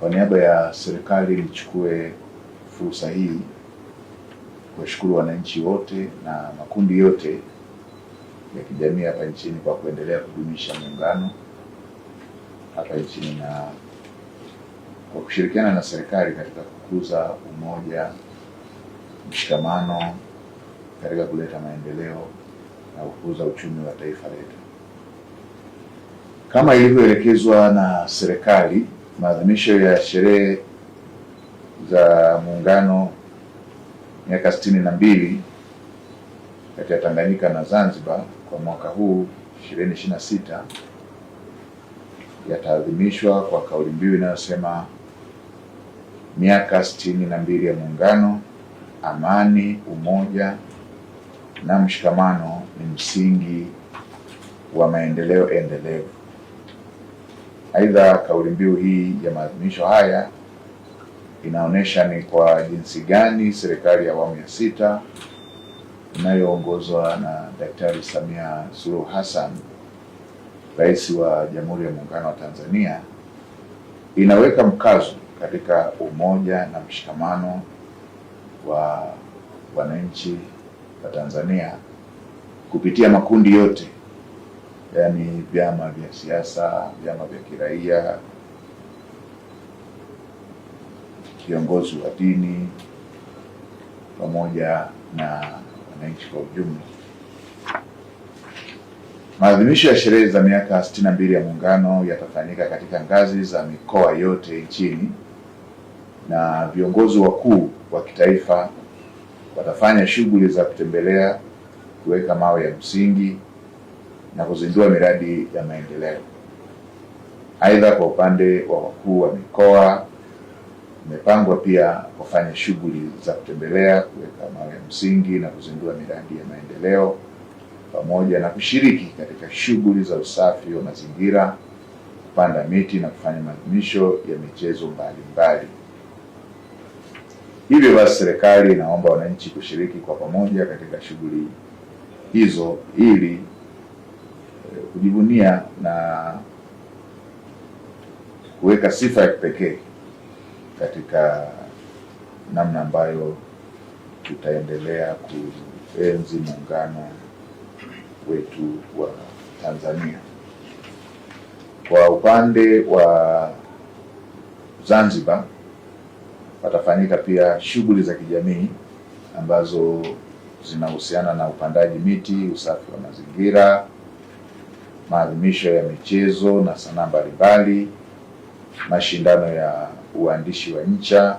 Kwa niaba ya serikali nichukue fursa hii kuwashukuru wananchi wote na makundi yote ya kijamii hapa nchini kwa kuendelea kudumisha muungano hapa nchini na kwa kushirikiana na serikali katika kukuza umoja, mshikamano katika kuleta maendeleo na kukuza uchumi wa taifa letu. Kama ilivyoelekezwa na serikali, maadhimisho ya sherehe za muungano miaka 62 kati ya Tanganyika na Zanzibar kwa mwaka huu 2026 yataadhimishwa kwa kauli mbiu inayosema miaka 62 ya muungano, amani, umoja na mshikamano ni msingi wa maendeleo endelevu. Aidha, kauli mbiu hii ya maadhimisho haya inaonyesha ni kwa jinsi gani serikali ya awamu ya 6 inayoongozwa na Daktari Samia Suluhu Hassan, Rais wa Jamhuri ya Muungano wa Tanzania, inaweka mkazo katika umoja na mshikamano wa wananchi wa Tanzania kupitia makundi yote, yaani vyama vya siasa, vyama vya kiraia, viongozi wa dini pamoja na wananchi kwa ujumla. Maadhimisho ya sherehe za miaka 62 ya muungano yatafanyika katika ngazi za mikoa yote nchini na viongozi wakuu wa kitaifa watafanya shughuli za kutembelea, kuweka mawe ya msingi na kuzindua miradi ya maendeleo. Aidha, kwa upande wa wakuu wa mikoa imepangwa pia kufanya shughuli za kutembelea, kuweka mawe ya msingi na kuzindua miradi ya maendeleo pamoja na kushiriki katika shughuli za usafi wa mazingira, kupanda miti na kufanya maadhimisho ya michezo mbalimbali. Hivyo basi, serikali inaomba wananchi kushiriki kwa pamoja katika shughuli hizo ili kujivunia na kuweka sifa ya kipekee katika namna ambayo tutaendelea kuenzi muungano wetu wa Tanzania. Kwa upande wa Zanzibar patafanyika pia shughuli za kijamii ambazo zinahusiana na upandaji miti, usafi wa mazingira, maadhimisho ya michezo na sanaa mbalimbali, mashindano ya uandishi wa insha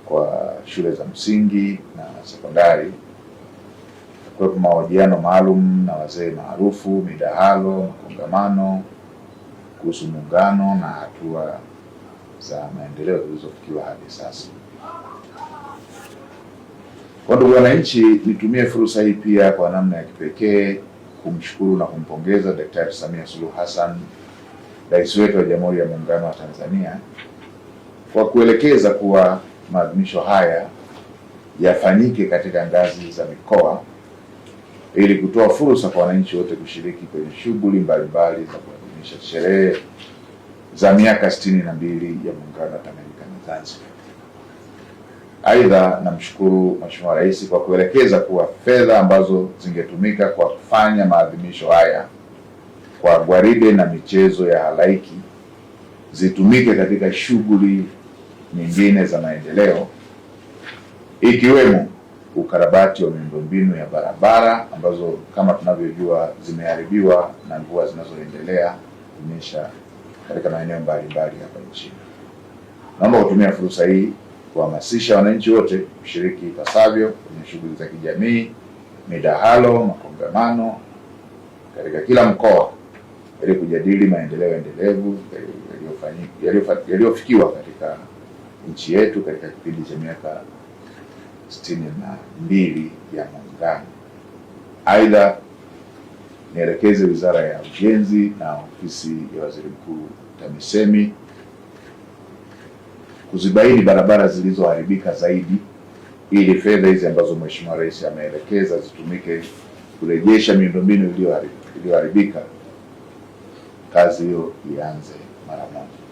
kwa shule za msingi na sekondari, kwa mahojiano maalum na wazee maarufu, midahalo, makongamano kuhusu muungano na hatua za maendeleo zilizofikiwa hadi sasa. Kwa ndugu wananchi, nitumie fursa hii pia kwa namna ya kipekee kumshukuru na kumpongeza Daktari Samia Suluhu Hassan, Rais wetu wa Jamhuri ya Muungano wa Tanzania, kwa kuelekeza kuwa maadhimisho haya yafanyike katika ngazi za mikoa ili kutoa fursa kwa wananchi wote kushiriki kwenye shughuli mbalimbali za kuadhimisha sherehe za miaka 62 ya muungano wa Tanganyika na Zanzibar. Aidha, namshukuru Mheshimiwa Rais kwa kuelekeza kuwa fedha ambazo zingetumika kwa kufanya maadhimisho haya kwa gwaride na michezo ya halaiki zitumike katika shughuli nyingine za maendeleo, ikiwemo ukarabati wa miundombinu ya barabara ambazo kama tunavyojua zimeharibiwa na mvua zinazoendelea kunyesha katika maeneo mbalimbali hapa nchini. Naomba kutumia fursa hii kuhamasisha wananchi wote kushiriki ipasavyo kwenye shughuli za kijamii, midahalo, makongamano katika kila mkoa ili kujadili maendeleo endelevu yaliyofikiwa katika nchi yetu katika kipindi cha miaka 62 ya muungano. Aidha, nielekeze Wizara ya Ujenzi na Ofisi ya Waziri Mkuu TAMISEMI kuzibaini barabara zilizoharibika zaidi ili fedha hizi ambazo Mheshimiwa Rais ameelekeza zitumike kurejesha miundombinu iliyoharibika, kazi hiyo ianze mara moja.